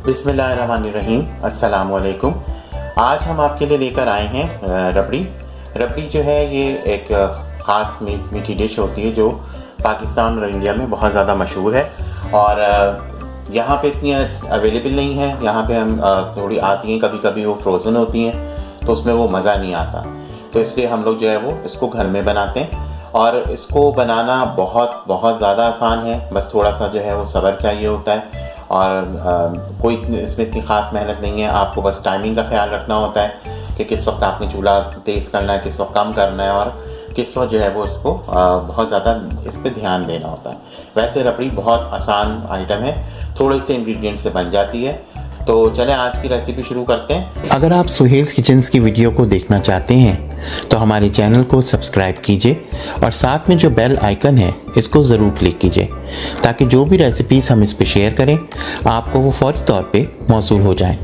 बिस्मिल्लाहिर्रहमानिर्रहीम, अस्सलाम वालेकुम। आज हम आपके लिए लेकर आए हैं रबड़ी। रबड़ी जो है ये एक ख़ास मीठी डिश होती है जो पाकिस्तान और इंडिया में बहुत ज़्यादा मशहूर है और यहाँ पे इतनी अवेलेबल नहीं है। यहाँ पे हम थोड़ी आती हैं, कभी कभी वो फ्रोज़न होती हैं तो उसमें वो मज़ा नहीं आता। तो इसलिए हम लोग जो है वो इसको घर में बनाते हैं और इसको बनाना बहुत बहुत ज़्यादा आसान है। बस थोड़ा सा जो है वो सब्र चाहिए होता है और कोई इसमें इतनी ख़ास मेहनत नहीं है। आपको बस टाइमिंग का ख्याल रखना होता है कि किस वक्त आपने चूल्हा तेज़ करना है, किस वक्त कम करना है और किस वक्त जो है वो इसको बहुत ज़्यादा इस पर ध्यान देना होता है। वैसे रबड़ी बहुत आसान आइटम है, थोड़े से इंग्रेडिएंट से बन जाती है। तो चलें आज की रेसिपी शुरू करते हैं। अगर आप सुहेल्स किचन्स की वीडियो को देखना चाहते हैं तो हमारे चैनल को सब्सक्राइब कीजिए और साथ में जो बेल आइकन है इसको ज़रूर क्लिक कीजिए ताकि जो भी रेसिपीज़ हम इस पर शेयर करें आपको वो फौरी तौर पे मौसूल हो जाएं।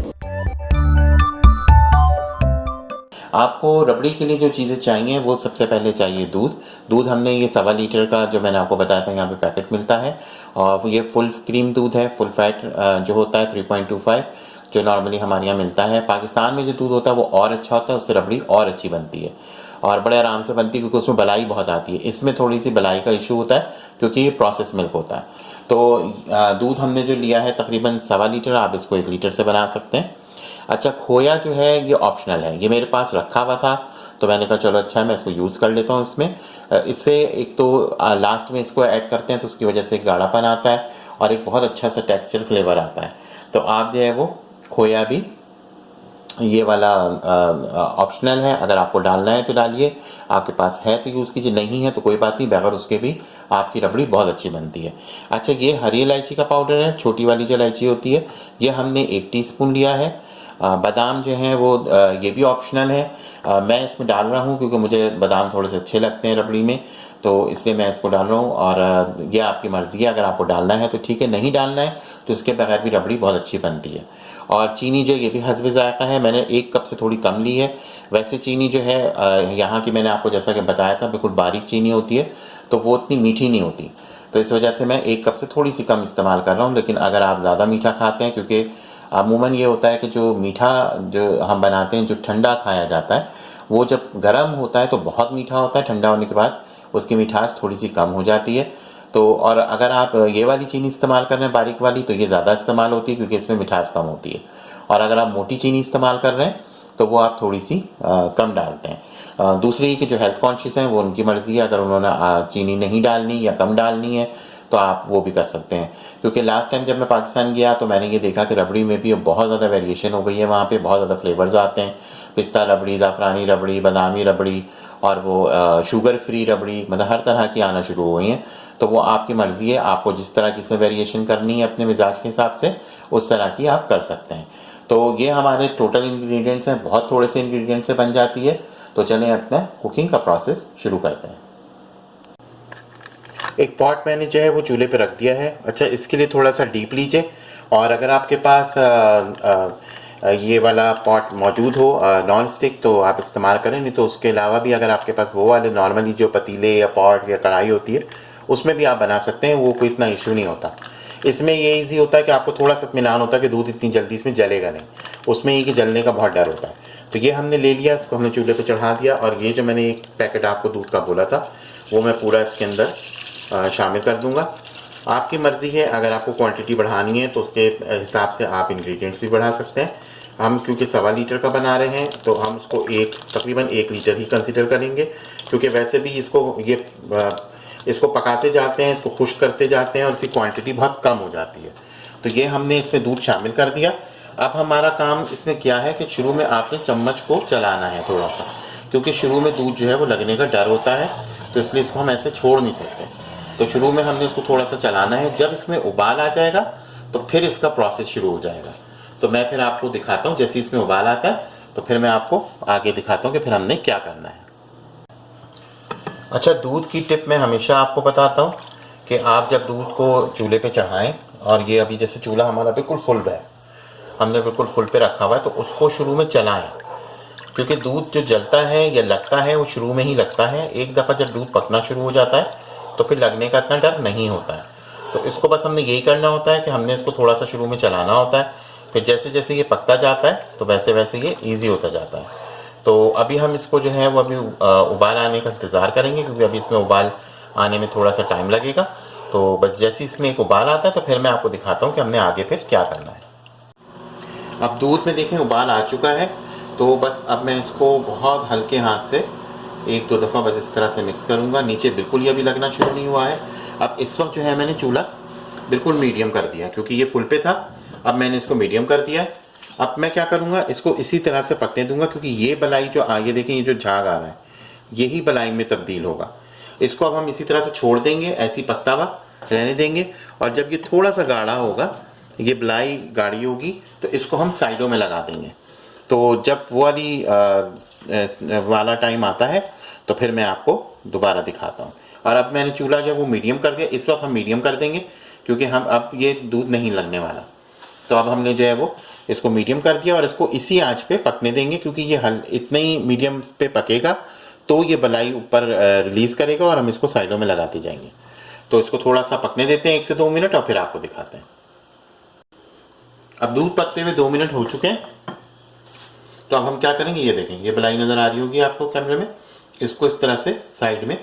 आपको रबड़ी के लिए जो चीज़ें चाहिए वो सबसे पहले चाहिए दूध हमने ये 1.25 लीटर का जो मैंने आपको बताया था यहाँ पे पैकेट मिलता है और ये फुल क्रीम दूध है, फुल फैट जो होता है 3.25 जो नॉर्मली हमारे यहाँ मिलता है। पाकिस्तान में जो दूध होता है वो और अच्छा होता है, उससे रबड़ी और अच्छी बनती है और बड़े आराम से बनती है क्योंकि उसमें बलाई बहुत आती है। इसमें थोड़ी सी बलाई का इशू होता है क्योंकि ये प्रोसेस मिल्क होता है। तो दूध हमने जो लिया है तकरीबन 1.25 लीटर, आप इसको 1 लीटर से बना सकते हैं। अच्छा, खोया जो है ये ऑप्शनल है, ये मेरे पास रखा हुआ था तो मैंने कहा चलो अच्छा है मैं इसको यूज़ कर लेता हूँ। इससे एक तो लास्ट में इसको ऐड करते हैं तो उसकी वजह से एक गाढ़ापन आता है और एक बहुत अच्छा सा टेक्सचर फ्लेवर आता है। तो आप जो है वो खोया भी ये वाला ऑप्शनल है, अगर आपको डालना है तो डालिए, आपके पास है तो यूज़ कीजिए, नहीं है तो कोई बात नहीं, बगैर उसके भी आपकी रबड़ी बहुत अच्छी बनती है। अच्छा, ये हरी इलायची का पाउडर है, छोटी वाली जो इलायची होती है, ये हमने 1 टीस्पून लिया है। बादाम जो हैं वो ये भी ऑप्शनल है, मैं इसमें डाल रहा हूँ क्योंकि मुझे बादाम थोड़े से अच्छे लगते हैं रबड़ी में, तो इसलिए मैं इसको डाल रहा हूँ और ये आपकी मर्ज़ी है, अगर आपको डालना है तो ठीक है, नहीं डालना है तो इसके बगैर भी रबड़ी बहुत अच्छी बनती है। और चीनी जो ये भी हस्ब ज़ायक़ा है, मैंने 1 कप से थोड़ी कम ली है। वैसे चीनी जो है यहाँ की मैंने आपको जैसा कि बताया था बिल्कुल बारीक चीनी होती है तो वो उतनी मीठी नहीं होती, तो इस वजह से मैं 1 कप से थोड़ी सी कम इस्तेमाल कर रहा हूँ। लेकिन अगर आप ज़्यादा मीठा खाते हैं, क्योंकि अमूमन ये होता है कि जो मीठा जो हम बनाते हैं जो ठंडा खाया जाता है वो जब गर्म होता है तो बहुत मीठा होता है, ठंडा होने के बाद उसकी मिठास थोड़ी सी कम हो जाती है। तो और अगर आप ये वाली चीनी इस्तेमाल कर रहे हैं बारीक वाली तो ये ज़्यादा इस्तेमाल होती है क्योंकि इसमें मिठास कम होती है, और अगर आप मोटी चीनी इस्तेमाल कर रहे हैं तो वो आप थोड़ी सी कम डालते हैं। दूसरी कि जो हेल्थ कॉन्शियस हैं वो उनकी मर्ज़ी है, अगर उन्होंने चीनी नहीं डालनी या कम डालनी है तो आप वो भी कर सकते हैं। क्योंकि लास्ट टाइम जब मैं पाकिस्तान गया तो मैंने ये देखा कि रबड़ी में भी बहुत ज़्यादा वेरिएशन हो गई है, वहाँ पे बहुत ज़्यादा फ्लेवर्स आते हैं, पिस्ता रबड़ी, ज़ाफ़रानी रबड़ी, बादामी रबड़ी और वो शुगर फ्री रबड़ी, मतलब हर तरह की आना शुरू हो गई हैं। तो वो आपकी मर्ज़ी है, आपको जिस तरह की इसमें वेरिएशन करनी है अपने मिजाज के हिसाब से उस तरह की आप कर सकते हैं। तो ये हमारे टोटल इंग्रेडिएंट्स हैं, बहुत थोड़े से इंग्रेडिएंट से बन जाती है। तो चलें अपना कुकिंग का प्रोसेस शुरू करते हैं। एक पॉट मैंने जो है वो चूल्हे पे रख दिया है। अच्छा, इसके लिए थोड़ा सा डीप लीजिए और अगर आपके पास ये वाला पॉट मौजूद हो नॉन स्टिक तो आप इस्तेमाल करें, नहीं तो उसके अलावा भी अगर आपके पास वो वाले नॉर्मली जो पतीले या पॉट या कढ़ाई होती है उसमें भी आप बना सकते हैं, वो कोई इतना इशू नहीं होता। इसमें ये ईजी होता है कि आपको थोड़ा सा इत्मीनान होता है कि दूध इतनी जल्दी इसमें जलेगा नहीं, उसमें ये कि जलने का बहुत डर होता है। तो ये हमने ले लिया, इसको हमने चूल्हे पे चढ़ा दिया और ये जो मैंने एक पैकेट आपको दूध का बोला था वो मैं पूरा इसके अंदर शामिल कर दूंगा। आपकी मर्ज़ी है, अगर आपको क्वांटिटी बढ़ानी है तो उसके हिसाब से आप इंग्रेडिएंट्स भी बढ़ा सकते हैं। हम क्योंकि 1.25 लीटर का बना रहे हैं तो हम उसको तकरीबन 1 लीटर ही कंसिडर करेंगे, क्योंकि वैसे भी इसको पकाते जाते हैं, इसको खुश्क करते जाते हैं और इसकी क्वांटिटी बहुत कम हो जाती है। तो ये हमने इसमें दूध शामिल कर दिया। अब हमारा काम इसमें क्या है कि शुरू में आपने चम्मच को चलाना है थोड़ा सा, क्योंकि शुरू में दूध जो है वो लगने का डर होता है, तो इसलिए इसको हम ऐसे छोड़ नहीं सकते। तो शुरू में हमने इसको थोड़ा सा चलाना है, जब इसमें उबाल आ जाएगा तो फिर इसका प्रोसेस शुरू हो जाएगा। तो मैं फिर आपको दिखाता हूँ, जैसे इसमें उबाल आता है तो फिर मैं आपको आगे दिखाता हूँ कि फिर हमने क्या करना है। अच्छा, दूध की टिप मैं हमेशा आपको बताता हूँ कि आप जब दूध को चूल्हे पे चढ़ाएं, और ये अभी जैसे चूल्हा हमारा बिल्कुल फुल है, हमने बिल्कुल फुल पे रखा हुआ है, तो उसको शुरू में चलाएं, क्योंकि दूध जो जलता है या लगता है वो शुरू में ही लगता है। एक दफ़ा जब दूध पकना शुरू हो जाता है तो फिर लगने का इतना डर नहीं होता है। तो इसको बस हमने यही करना होता है कि हमने इसको थोड़ा सा शुरू में चलाना होता है, फिर जैसे जैसे ये पकता जाता है तो वैसे वैसे ये ईजी होता जाता है। तो अभी हम इसको जो है वो अभी उबाल आने का इंतज़ार करेंगे, क्योंकि अभी इसमें उबाल आने में थोड़ा सा टाइम लगेगा। तो बस जैसे इसमें एक उबाल आता है तो फिर मैं आपको दिखाता हूँ कि हमने आगे फिर क्या करना है। अब दूध में देखें उबाल आ चुका है, तो बस अब मैं इसको बहुत हल्के हाथ से एक दो दफ़ा बस इस तरह से मिक्स करूँगा। नीचे बिल्कुल ये अभी लगना शुरू नहीं हुआ है। अब इस वक्त जो है मैंने चूल्हा बिल्कुल मीडियम कर दिया, क्योंकि ये फुल पे था, अब मैंने इसको मीडियम कर दिया है। अब मैं क्या करूँगा, इसको इसी तरह से पकने दूंगा, क्योंकि ये बलाई जो आगे देखें, ये जो झाग आ रहा है यही बलाई में तब्दील होगा। इसको अब हम इसी तरह से छोड़ देंगे, ऐसी पकता हुआ रहने देंगे। और जब ये थोड़ा सा गाढ़ा होगा, ये बलाई गाढ़ी होगी, तो इसको हम साइडों में लगा देंगे। तो जब वो वाला टाइम आता है तो फिर मैं आपको दोबारा दिखाता हूँ। और अब मैंने चूल्हा जो है वो मीडियम कर दिया, इस वक्त हम मीडियम कर देंगे, क्योंकि हम अब ये दूध नहीं लगने वाला। तो अब हमने जो है वो इसको मीडियम कर दिया और इसको इसी आंच पे पकने देंगे, क्योंकि ये इतने ही मीडियम पे पकेगा तो ये बलाई ऊपर रिलीज़ करेगा और हम इसको साइडों में लगाते जाएंगे। तो इसको थोड़ा सा पकने देते हैं 1 से 2 मिनट, और फिर आपको दिखाते हैं। अब दूध पकते हुए 2 मिनट हो चुके हैं। तो अब हम क्या करेंगे, ये देखें, ये बलाई नज़र आ रही होगी आपको कैमरे में, इसको इस तरह से साइड में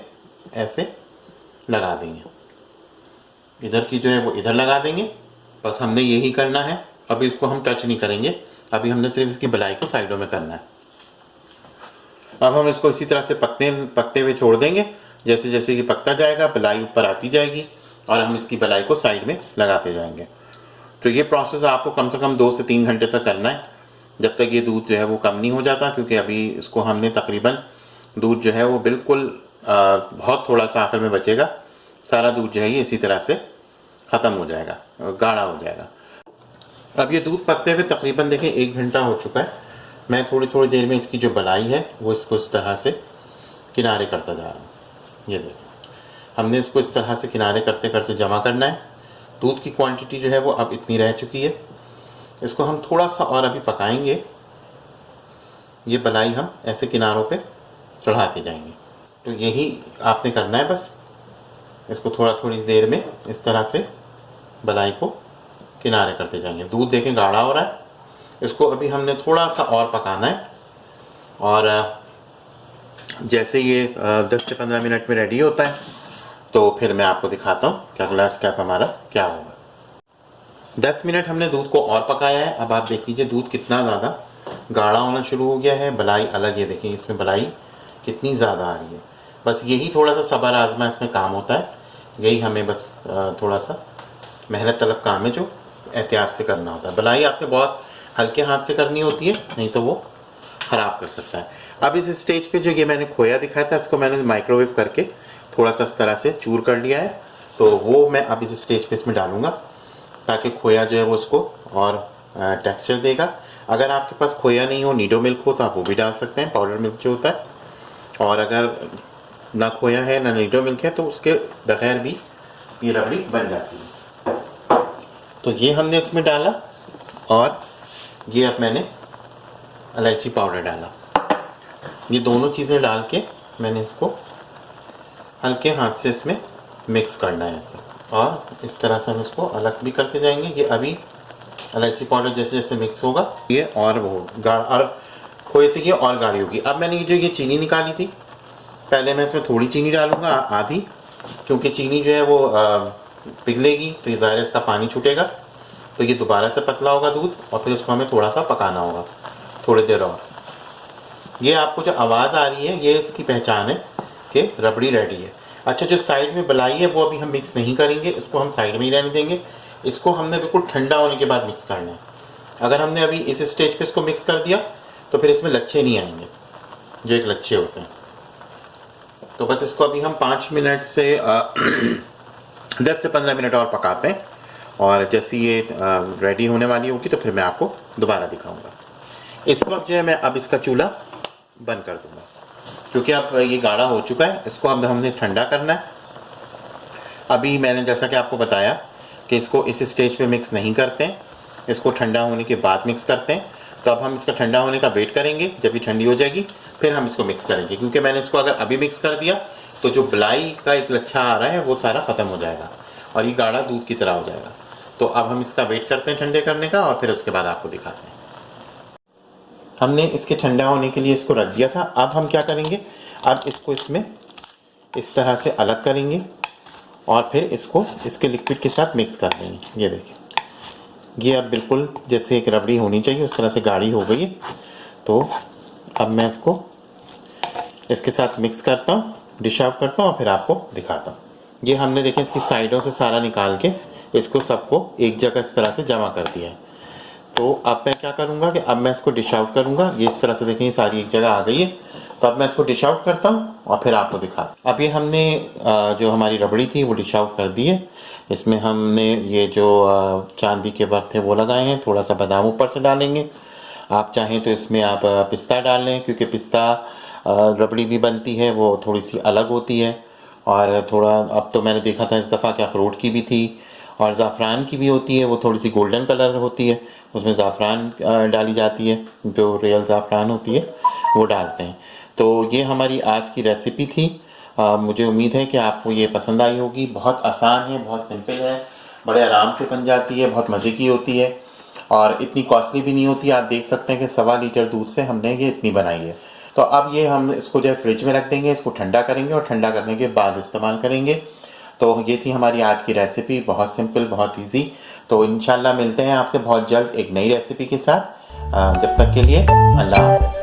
ऐसे लगा देंगे। इधर की जो है वो इधर लगा देंगे। बस हमने यही करना है, अभी इसको हम टच नहीं करेंगे, अभी हमने सिर्फ इसकी बलाई को साइडों में करना है। अब हम इसको इसी तरह से पकते हुए छोड़ देंगे। जैसे जैसे ये पकता जाएगा बलाई ऊपर आती जाएगी और हम इसकी बलाई को साइड में लगाते जाएंगे। तो ये प्रोसेस आपको कम से कम 2 से 3 घंटे तक करना है, जब तक ये दूध जो है वो कम नहीं हो जाता, क्योंकि अभी इसको हमने तकरीबन दूध जो है वो बिल्कुल बहुत थोड़ा सा आखिर में बचेगा, सारा दूध जो है ये इसी तरह से ख़त्म हो जाएगा, गाढ़ा हो जाएगा। अब ये दूध पकते हुए तकरीबन देखें 1 घंटा हो चुका है। मैं थोड़ी थोड़ी देर में इसकी जो बलाई है वो इसको इस तरह से किनारे करता जा रहा हूँ। ये देखें, हमने इसको इस तरह से किनारे करते करते जमा करना है। दूध की क्वांटिटी जो है वो अब इतनी रह चुकी है, इसको हम थोड़ा सा और अभी पकाएंगे। ये बलाई हम ऐसे किनारों पे चढ़ाते जाएंगे। तो यही आपने करना है, बस इसको थोड़ा थोड़ी देर में इस तरह से बलाई को किनारे करते जाएंगे। दूध देखें गाढ़ा हो रहा है, इसको अभी हमने थोड़ा सा और पकाना है। और जैसे ये 10 से 15 मिनट में रेडी होता है तो फिर मैं आपको दिखाता हूँ कि अगला स्टेप हमारा क्या होगा। 10 मिनट हमने दूध को और पकाया है। अब आप देख लीजिए दूध कितना ज़्यादा गाढ़ा होना शुरू हो गया है, बलाई अलग, ये देखिए इसमें बलाई कितनी ज़्यादा आ रही है। बस यही थोड़ा सा सब्र आजमा इसमें काम होता है, यही हमें बस थोड़ा सा मेहनत तलब काम है जो एहतियात से करना होता है। बलाई आपने बहुत हल्के हाथ से करनी होती है, नहीं तो वो ख़राब कर सकता है। अब इस स्टेज पे जो ये मैंने खोया दिखाया था, इसको मैंने माइक्रोवेव करके थोड़ा सा इस तरह से चूर कर लिया है, तो वो मैं अब इस स्टेज पे इसमें डालूँगा, ताकि खोया जो है वो उसको और टेक्सचर देगा। अगर आपके पास खोया नहीं हो, नीडो मिल्क हो, तो आप वो भी डाल सकते हैं, पाउडर मिल्क जो होता है। और अगर ना खोया है ना नीडो मिल्क है तो उसके बगैर भी ये रबड़ी बन जाती है। तो ये हमने इसमें डाला, और ये अब मैंने इलायची पाउडर डाला। ये दोनों चीज़ें डाल के मैंने इसको हल्के हाथ से इसमें मिक्स करना है ऐसे, और इस तरह से हम इसको अलग भी करते जाएंगे। ये अभी इलायची पाउडर जैसे जैसे मिक्स होगा ये और वो गाढ़ और खोए से ये और गाढ़ी होगी। अब मैंने ये चीनी निकाली थी, पहले मैं इसमें थोड़ी चीनी डालूँगा, आधी, क्योंकि चीनी जो है वो पिघलेगी तो ये ज़ाहिर इसका पानी छूटेगा, तो ये दोबारा से पतला होगा दूध, और फिर इसको हमें थोड़ा सा पकाना होगा थोड़ी देर और। ये आपको जो आवाज़ आ रही है ये इसकी पहचान है कि रबड़ी रेडी है। अच्छा, जो साइड में बलाई है वो अभी हम मिक्स नहीं करेंगे, इसको हम साइड में ही रहने देंगे। इसको हमने बिल्कुल ठंडा होने के बाद मिक्स करना है। अगर हमने अभी इस स्टेज पे इसको मिक्स कर दिया तो फिर इसमें लच्छे नहीं आएंगे, जो एक लच्छे होते हैं। तो बस इसको अभी हम 5 मिनट से 10 से 15 मिनट और पकाते हैं, और जैसे ये रेडी होने वाली होगी तो फिर मैं आपको दोबारा दिखाऊंगा। इस वक्त जो है मैं अब इसका चूल्हा बंद कर दूंगा, क्योंकि अब ये गाढ़ा हो चुका है। इसको अब हमने ठंडा करना है। अभी मैंने जैसा कि आपको बताया कि इसको इस स्टेज पे मिक्स नहीं करते हैं, इसको ठंडा होने के बाद मिक्स करते हैं। तो अब हम इसका ठंडा होने का वेट करेंगे, जब ये ठंडी हो जाएगी फिर हम इसको मिक्स करेंगे, क्योंकि मैंने इसको अगर अभी मिक्स कर दिया तो जो बलाई का एक लच्छा आ रहा है वो सारा ख़त्म हो जाएगा और ये गाढ़ा दूध की तरह हो जाएगा। तो अब हम इसका वेट करते हैं ठंडे करने का और फिर उसके बाद आपको दिखाते हैं। हमने इसके ठंडा होने के लिए इसको रख दिया था। अब हम क्या करेंगे, अब इसको इसमें इस तरह से अलग करेंगे और फिर इसको इसके लिक्विड के साथ मिक्स कर देंगे। ये देखिए, ये अब बिल्कुल जैसे एक रबड़ी होनी चाहिए उस तरह से गाढ़ी हो गई है। तो अब मैं इसको इसके साथ मिक्स करता हूँ, डिश आउट करता हूँ और फिर आपको दिखाता हूँ। ये हमने देखें इसकी साइडों से सारा निकाल के इसको सबको एक जगह इस तरह से जमा कर दिया है। तो अब मैं क्या करूँगा कि अब मैं इसको डिश आउट करूँगा। ये इस तरह से देखें सारी एक जगह आ गई है। तो अब मैं इसको डिश आउट करता हूँ और फिर आपको दिखाता हूँ। अब ये हमने जो हमारी रबड़ी थी वो डिश आउट कर दी है। इसमें हमने ये जो चांदी के बर्थ थे वो लगाए हैं, थोड़ा सा बादाम ऊपर से डालेंगे। आप चाहें तो इसमें आप पिस्ता डाल लें, क्योंकि पिस्ता रबड़ी भी बनती है वो थोड़ी सी अलग होती है। और थोड़ा अब तो मैंने देखा था इस दफ़ा कि अखरोट की भी थी और ज़ाफ़रान की भी होती है, वो थोड़ी सी गोल्डन कलर होती है, उसमें ज़ाफ़रान डाली जाती है, जो रियल ज़ाफ़रान होती है वो डालते हैं। तो ये हमारी आज की रेसिपी थी। मुझे उम्मीद है कि आपको ये पसंद आई होगी। बहुत आसान है, बहुत सिंपल है, बड़े आराम से बन जाती है, बहुत मज़े की होती है और इतनी कॉस्टली भी नहीं होती। आप देख सकते हैं कि 1.25 लीटर दूध से हमने ये इतनी बनाई है। तो अब ये हम इसको जो है फ्रिज में रख देंगे, इसको ठंडा करेंगे और ठंडा करने के बाद इस्तेमाल करेंगे। तो ये थी हमारी आज की रेसिपी, बहुत सिंपल, बहुत इजी। तो इंशाल्लाह मिलते हैं आपसे बहुत जल्द एक नई रेसिपी के साथ। जब तक के लिए अल्लाह हाफ़िज़।